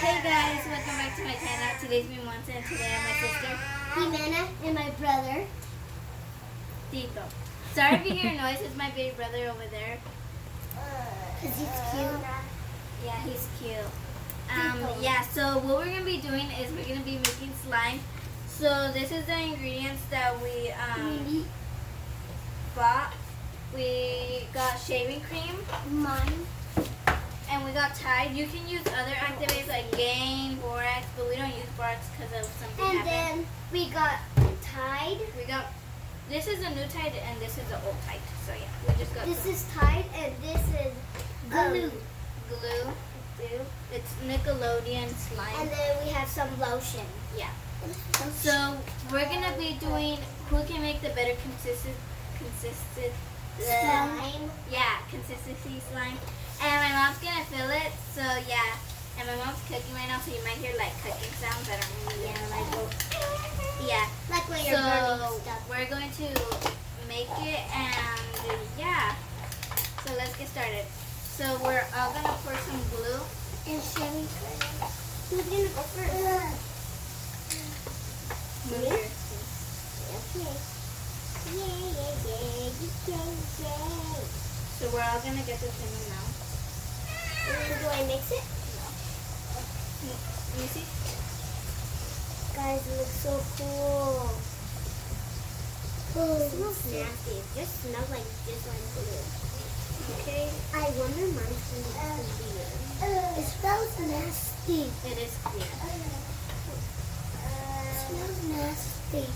Hey guys, welcome back to my channel. Today's me Monse and today I'm my sister Jimena and my brother Tito. Sorry if you hear noise, it's my baby brother over there. because he's cute. Yeah, he's cute. Yeah, so what we're gonna be doing is we're gonna be making slime. So this is the ingredients that we bought. We got shaving cream. Mine. And we got Tide. You can use other activators like Gain, Borax, but we don't use Borax because of something And happened. then we got Tide. We got, this is a new Tide and this is the old Tide. So yeah, we just got This is Tide and this is glue. Glue. It's Nickelodeon slime. And then we have some lotion. Yeah. So we're gonna be doing who can make the better consistent Slime. Yeah, consistency slime. And my mom's gonna fill it, so yeah. And my mom's cooking right now, so you might hear like cooking sounds. I don't really yeah. Like when you're burning So stuff. we're going to make it, and yeah. So let's get started. So we're all gonna pour some glue. And shaving cream. Who's gonna go first? Move Me? your- Okay. Yay. So we're all gonna get this in now. And then do I mix it? Let me see. Guys, it looks so cool. It smells nasty. It just smells like glue. Okay. I wonder mine's gonna be clear. It smells nasty. It is clear. It smells nasty.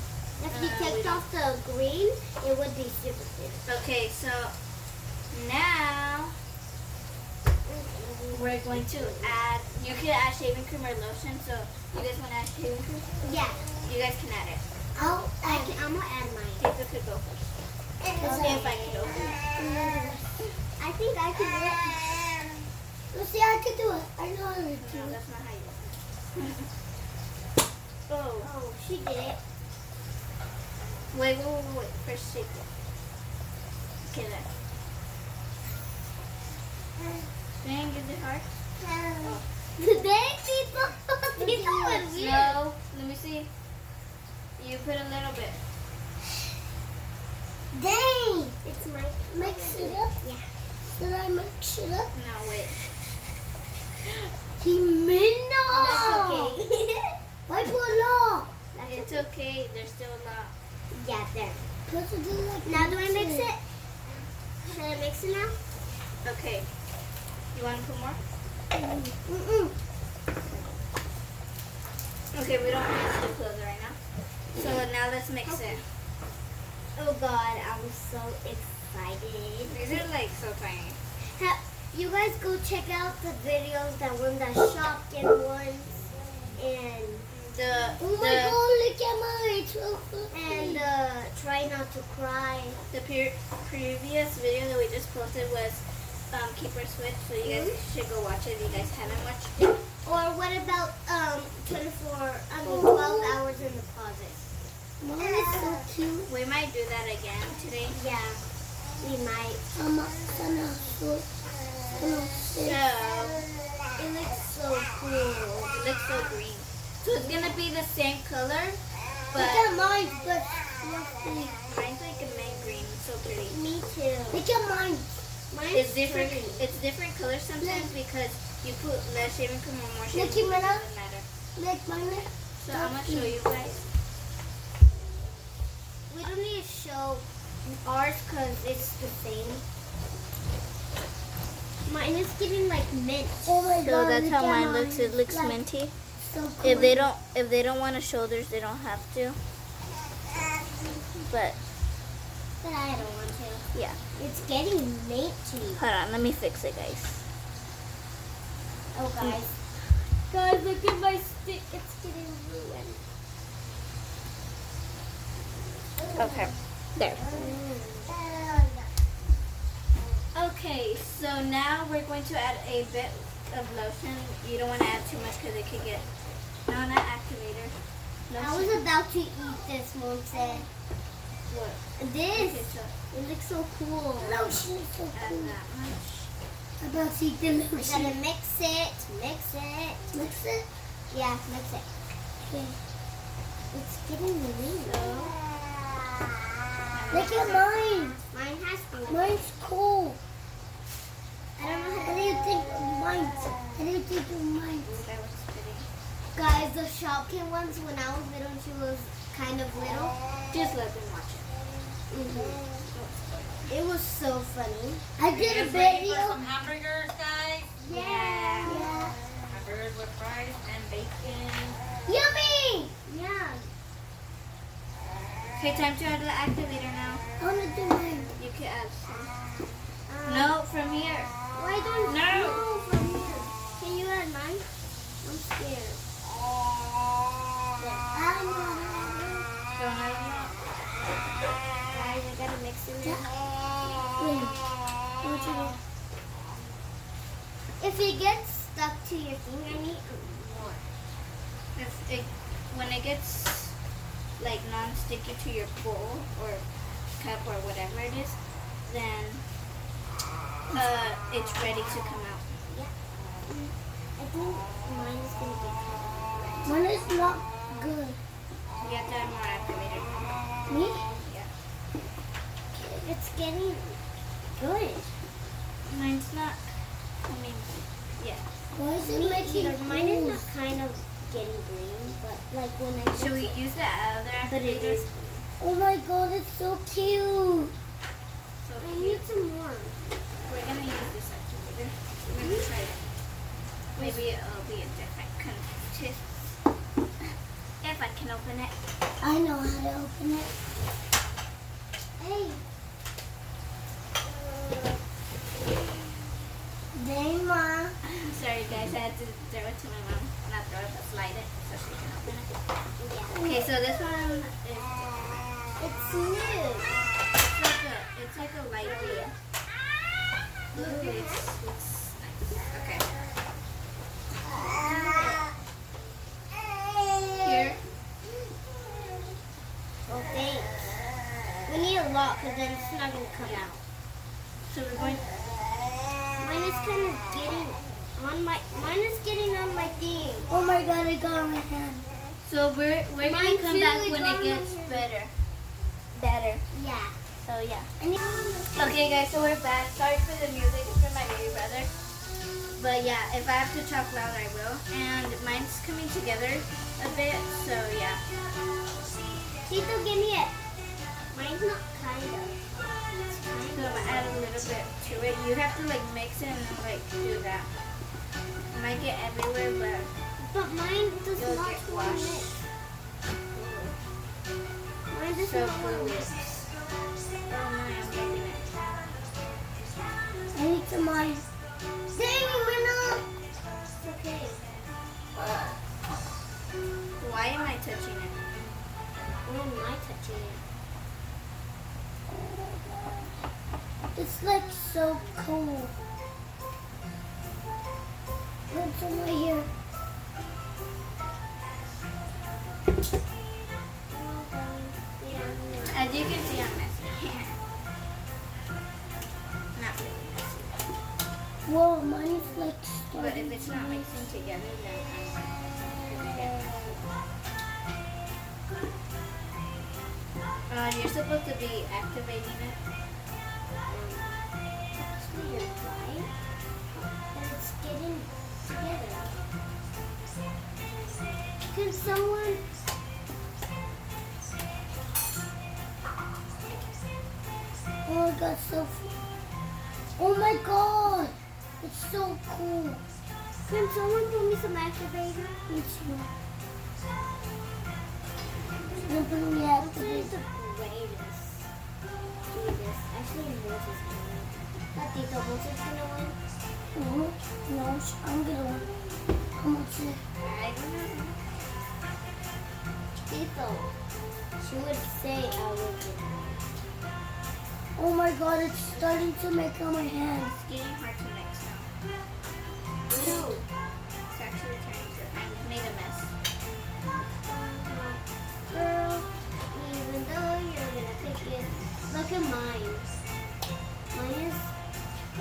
If you we take don't- off the green, it would be super clear. Okay, so now we're going to add, you can add shaving cream or lotion, so you guys want to add shaving cream? Yeah. You guys can add it. I'm gonna add mine. Tito could go first. Let's see if I can open it. I think I can do it. Let's see, I can do it. I know how to do No, it. that's not how you do it. Oh, Oh, she did it. wait. First shake it. Okay, there. Dang, is it hard? Today, people, they know it's weird. No, let me see. You put a little bit. Dang! It's my mix it up. Yeah. Did I mix it up? No, wait. Jimena! That's okay. Why put it off? It's okay. There's still a lot. Yeah, there. Now do I mix it? Should I mix it now? Okay. You want to put more? Mm-mm. Okay, we don't have to close it right now. So now let's mix it. Oh God, I'm so excited. These are like so tiny. You guys go check out the videos that won the Shopkin ones and The look at mine. And try not to cry. the previous video that we just posted was Keep Our Switch, so you guys should go watch it if you guys haven't watched it. Or what about 12 hours in the closet? Mom is so cute. We might do that again today. Yeah, we might. So It looks so cool. it looks so green. So it's gonna be the same color, but Look at mine, but mine's like a mint green. It's so pretty. me too. Look at mine. Mine's It's different. pretty. It's different colors sometimes because you put less shaving cream or more shaving Look, cream. It Jimena. doesn't matter. Like mine. So I'm gonna show you guys. We don't need to show ours because it's the same. Mine is getting like mint. Oh my So that's how mine looks. It looks Like, minty. so cool. If they don't want to show theirs, they don't have to. But But I don't want to. yeah, It's getting minty. hold on. Let me fix it, guys. Oh, guys. Guys, look at my stick. It's getting ruined. Okay, there. Okay, so now we're going to add a bit of lotion. You don't want to add too much because it could get not activator. I was about to eat this, Mom said. What? This. Okay, so It looks so cool. Lotion is so add cool. that much. About to eat the milkshake. We gotta mix it. Mix it. Mix it? Yeah, mix it. Okay. It's getting weird. Look at mine. Mine has blue. Mine's cool. I don't know how do you think of mine? How do you think of mine? That was pretty. Guys, the Shopkin ones, when I was little, she was kind of little. Just let them watch it. It was so funny. I did a video. Some hamburgers, guys. Yeah. Hamburgers with fries and bacon. Yummy! Yeah. Okay, time to add the activator now. I want to do mine. You can add some. No, from here. Why don't No. you from here? Can you add mine? I'm scared. I don't know. Don't have it. Guys, I gotta mix it in. Wait. What you do? If it gets stuck to your finger, I need more. When it gets like non-sticky to your bowl or cup or whatever it is, then it's ready to come out. Yeah. I think mine is gonna be good. Mine is not good. You have to add more activator. Me? Yeah. It's getting good. Mine's not coming. Yeah. Why is it making mine is not kind of getting green, but like when I Should we use the other But it activator? is. Oh my god, it's so cute. So I need some more. we're gonna use this activator. We're gonna try it. Maybe it'll be a different consist. If I can open it. I know how to open it. Hey. Dang, Ma. Sorry guys, I had to throw it to my mom. Not throw it, but slide it so she can open it. Yeah. Okay, so this one is It's new. it's like a light blue. Ooh, it's nice. Okay. Here. Oh, thanks. We need a lot because then it's not going to come out. So we're going. Mine is kind of getting on my. Mine is getting on my thing. Oh my god! I got on my hand. So we're Mine gonna come too, back it's when on it my gets hand. better. Better. Yeah. So yeah. I need. Okay guys, so we're back. Sorry for the music, it's for my baby brother. But yeah, if I have to talk loud, I will. And mine's coming together a bit, so yeah. Tito, give me it. Mine's not kind of. It's So kind I'm gonna add a little bit to it. You have to like mix it and then like do that. It might get everywhere, But mine does You'll not get want washed. it. Mine but does so not want gooey. it. Oh my, I'm getting it. I need some mine. Dang, it went up. It's okay. Why am I touching it? Why am I touching it? It's like so cool. Put some right here. As you can see, I'm messy. Not really messy. Whoa, mine is like But if it's not mixing together, then I'm gonna get messy. You're supposed to be activating it. Actually, you're right. And it's getting together. Can someone... Oh my god, oh my god! It's so cool. Can someone put me some activator? It's you. Don't put me activator. The greatest. Do this. Actually, Moses is gonna win. Tito, Moses is gonna win? No, I'm gonna win. How much is it? I don't know. Tito, she would say I would win. Oh my god, it's starting to make on my hands. It's getting hard to mix now. Ew. It's actually turning to. I made a mess. Girl, even though you're gonna pick it, look at mine. Mine is,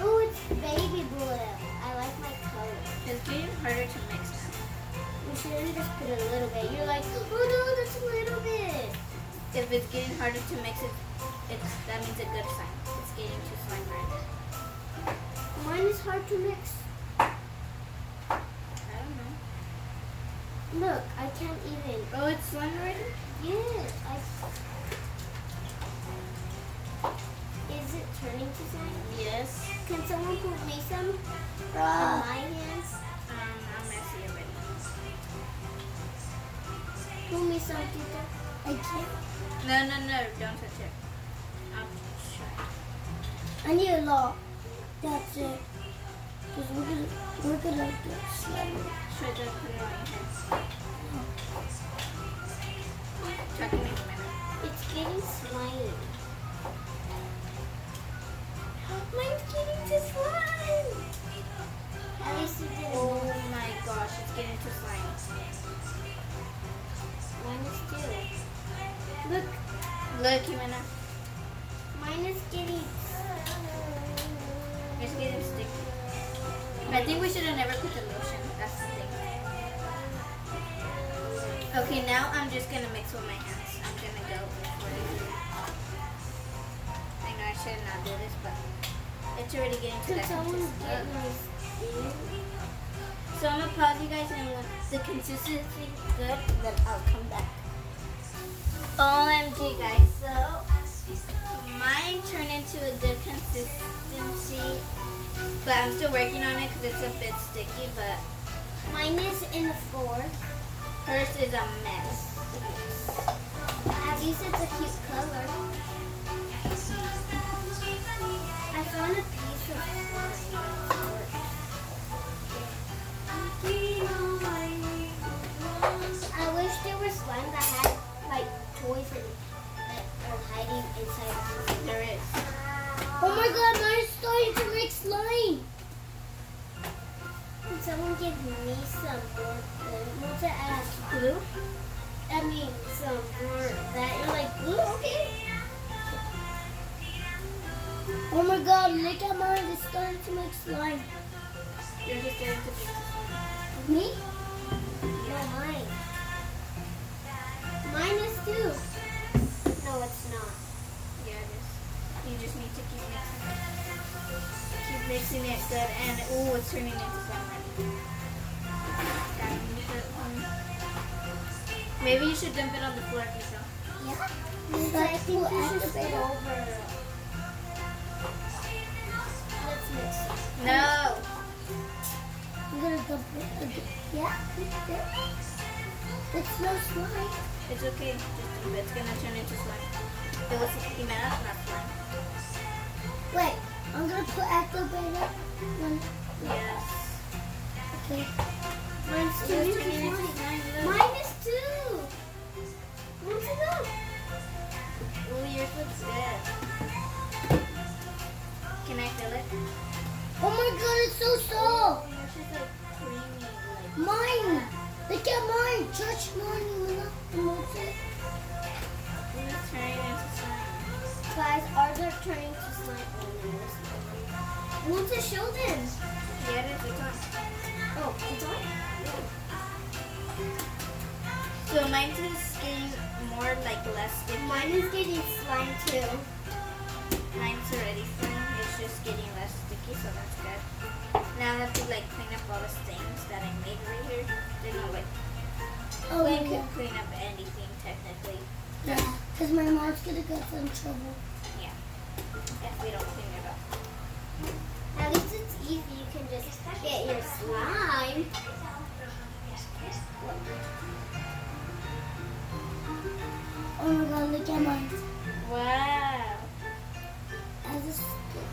oh, it's baby blue. shouldn't just put a little bit. You're like, oh no, that's a little bit. If it's getting harder to mix it, that means a good sign. It's getting too slimy right now. Mine is hard to mix. I don't know. Look, I can't even. Oh, it's slimy already? Yes, Is it turning to slime? Yes. Can someone put me some on my hands? I'm messy already. Put me some, Tita. I can't. No, don't touch it. I'll try. I need a lot. That's it. Because we're gonna get slimy. Should I put it on your hands? Try to make a minute. It's getting slimy. Mine's getting to slime. At least it didn't. Oh my gosh, it's getting to slime. Mine is too. Look, Look, Jimena. mine is getting. It's getting sticky. I think we should have never put the lotion. That's the thing. Okay, now I'm just gonna mix with my hands. I'm gonna go for it. I know I should not do this, but it's already getting to Could that someone consistency. get my spoon? So I'm gonna pause you guys, and when the consistency is good, then I'll come back. OMG, guys. So mine turned into a good consistency, but I'm still working on it because it's a bit sticky. But Mine is in the floor. hers is a mess. At least it's a cute color. I found a piece of slime. I wish there was slime that had like toys that are hiding inside of it. There is. Oh my god, mine's starting to make slime. Can someone give me some more glue? What's it add? Glue? I mean, some more that you're like glue, okay? Oh my god, look at mine. It's starting to make slime. You're just getting to be slime. Me? No, mine. Mine is too. No, it's not. Yeah, it is. You just need to keep mixing it. Keep mixing it good, and ooh, it's turning into slime already. Gotta mix it. Maybe you should dump it on the floor, Lisa. Yeah? I think we should spit over. Let's mix it. No. I'm gonna dump it again. Yeah? It's no slime. It's okay. Just dump it. It's gonna turn into slime. It was Jimena, not slime. Wait, I'm gonna put activator. Yes. Okay. Mine's too. It's turning into slime. Look. Mine is too. What's it up? Ooh, yours looks good. Can I feel it? Oh my god, it's so soft. Yours is like creamy, like. Mine. Look at mine. Touch mine. What's it? It's turning into slime. Guys, ours are turning to slime. Oh no, it's not. Want to show them? Yeah, it is. It's on. Oh, it's on? So mine's is getting more like less sticky. Mine is getting slime too. Mine's already slime. It's just getting less sticky, so that's good. Now I have to like clean up all the stains that I made right here. They're not like Oh, we yeah. could clean up anything technically. Yeah, because my mom's gonna get in trouble. Yeah. If we don't clean it up. At least it's easy. You can just get your slime. Oh my god, look at mine. Wow. As a stick.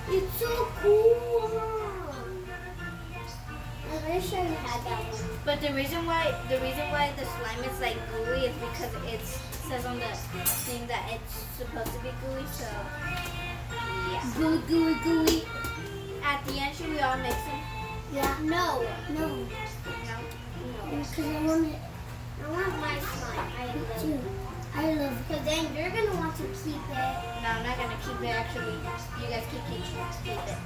It's so cool. I wish I had that one. But the reason why the slime is like gooey is because it says on the thing that it's supposed to be gooey. So yeah. Gooey, gooey, gooey. At the end, should we all mix it? Yeah. No. No. No. Because I want it. I want my slime. I love it. I love it. Because then you're going to want to keep it. No, I'm not gonna keep it. Actually, you guys can keep it.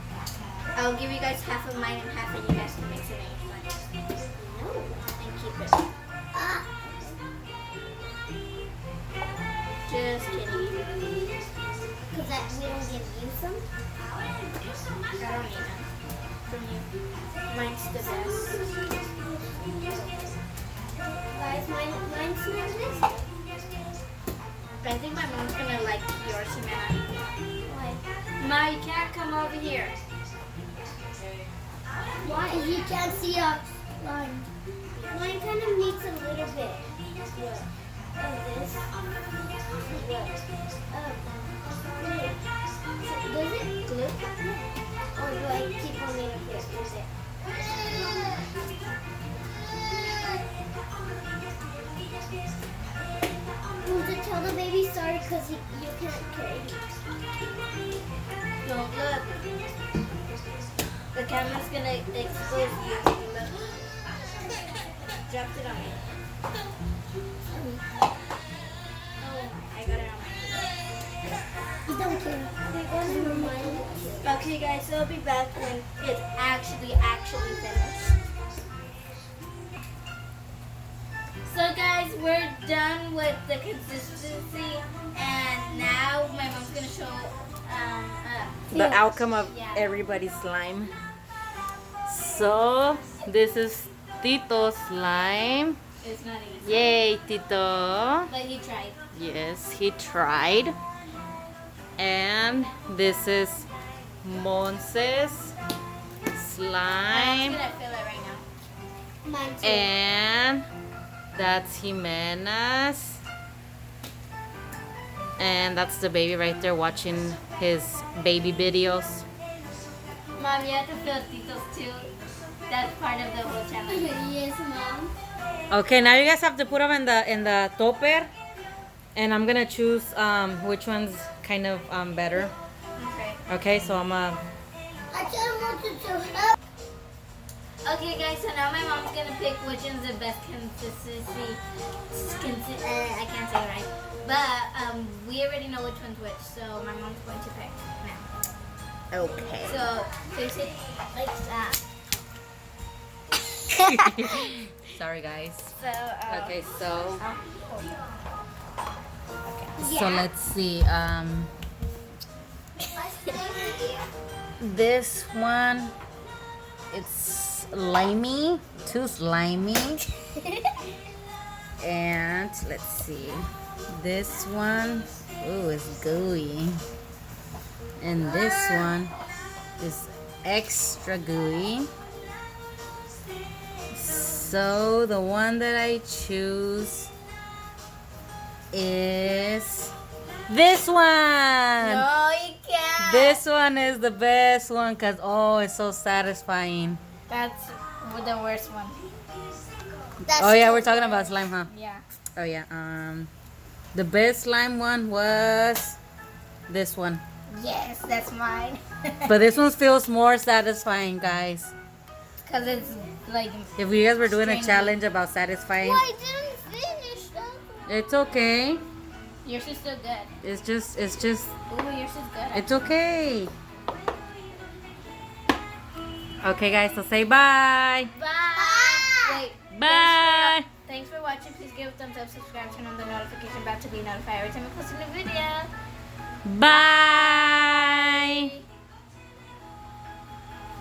I'll give you guys half of mine and half of you guys can mix it in your slime. No. Ah. Just kidding. Because we don't give you some. I don't need none from you. Mine's the best. Guys, mine smells this. I think my mom's gonna like yours, Jimena. Why? Ma, you can't come over here. Why? You can't see our line. Mine kind of needs a little bit. Of this. Does it glue? Or do I keep on it up here? Is it? Will you tell the baby sorry because you can't carry it? Don't look. The camera's gonna expose you. Look. Dropped it on me. Oh, I got it on You don't care. Never mind. my. Okay, guys, so I'll be back when it's actually finished. So, guys, we're done with the consistency, and now my mom's gonna show The outcome of Yeah. everybody's slime. So this is Tito's slime. It's not even. Yay, Tito. But he tried. Yes, he tried. And this is Monse's I'm slime. gonna fill it right now. Mine too. And that's Jimena's. And that's the baby right there watching his baby videos. Mom, you have to fill Tito's too. That's part of the whole challenge. Yes, Mom. Okay, now you guys have to put them in the topper, and I'm gonna choose which one's kind of better. Okay. Okay, so I'm I just wanted to help. Okay, guys. So now my mom's gonna pick which one's the best consistency. I can't say it right, but we already know which one's which. So my mom's going to pick now. okay. So face it like that. Sorry, guys. So Okay, so Yeah. let's see. This one, it's slimy, too slimy. And let's see, this one, ooh, it's gooey. And this one is extra gooey. So the one that I choose is this one. no, you can't. This one is the best one because, oh, it's so satisfying. That's the worst one. That's Oh, yeah, we're talking about slime, huh? Yeah. Oh, yeah. The best slime one was this one. Yes, that's mine. But this one feels more satisfying, guys. Because it's like. If you guys were doing a Stringy. challenge about satisfying, Well, I didn't finish that. it's okay. Yours is still good. It's just, Ooh, yours is good. it's okay. Okay, guys, so say bye. Bye. Wait. Bye. Thanks for watching. Please give a thumbs up, subscribe, turn on the notification bell to be notified every time I post a new video. Bye.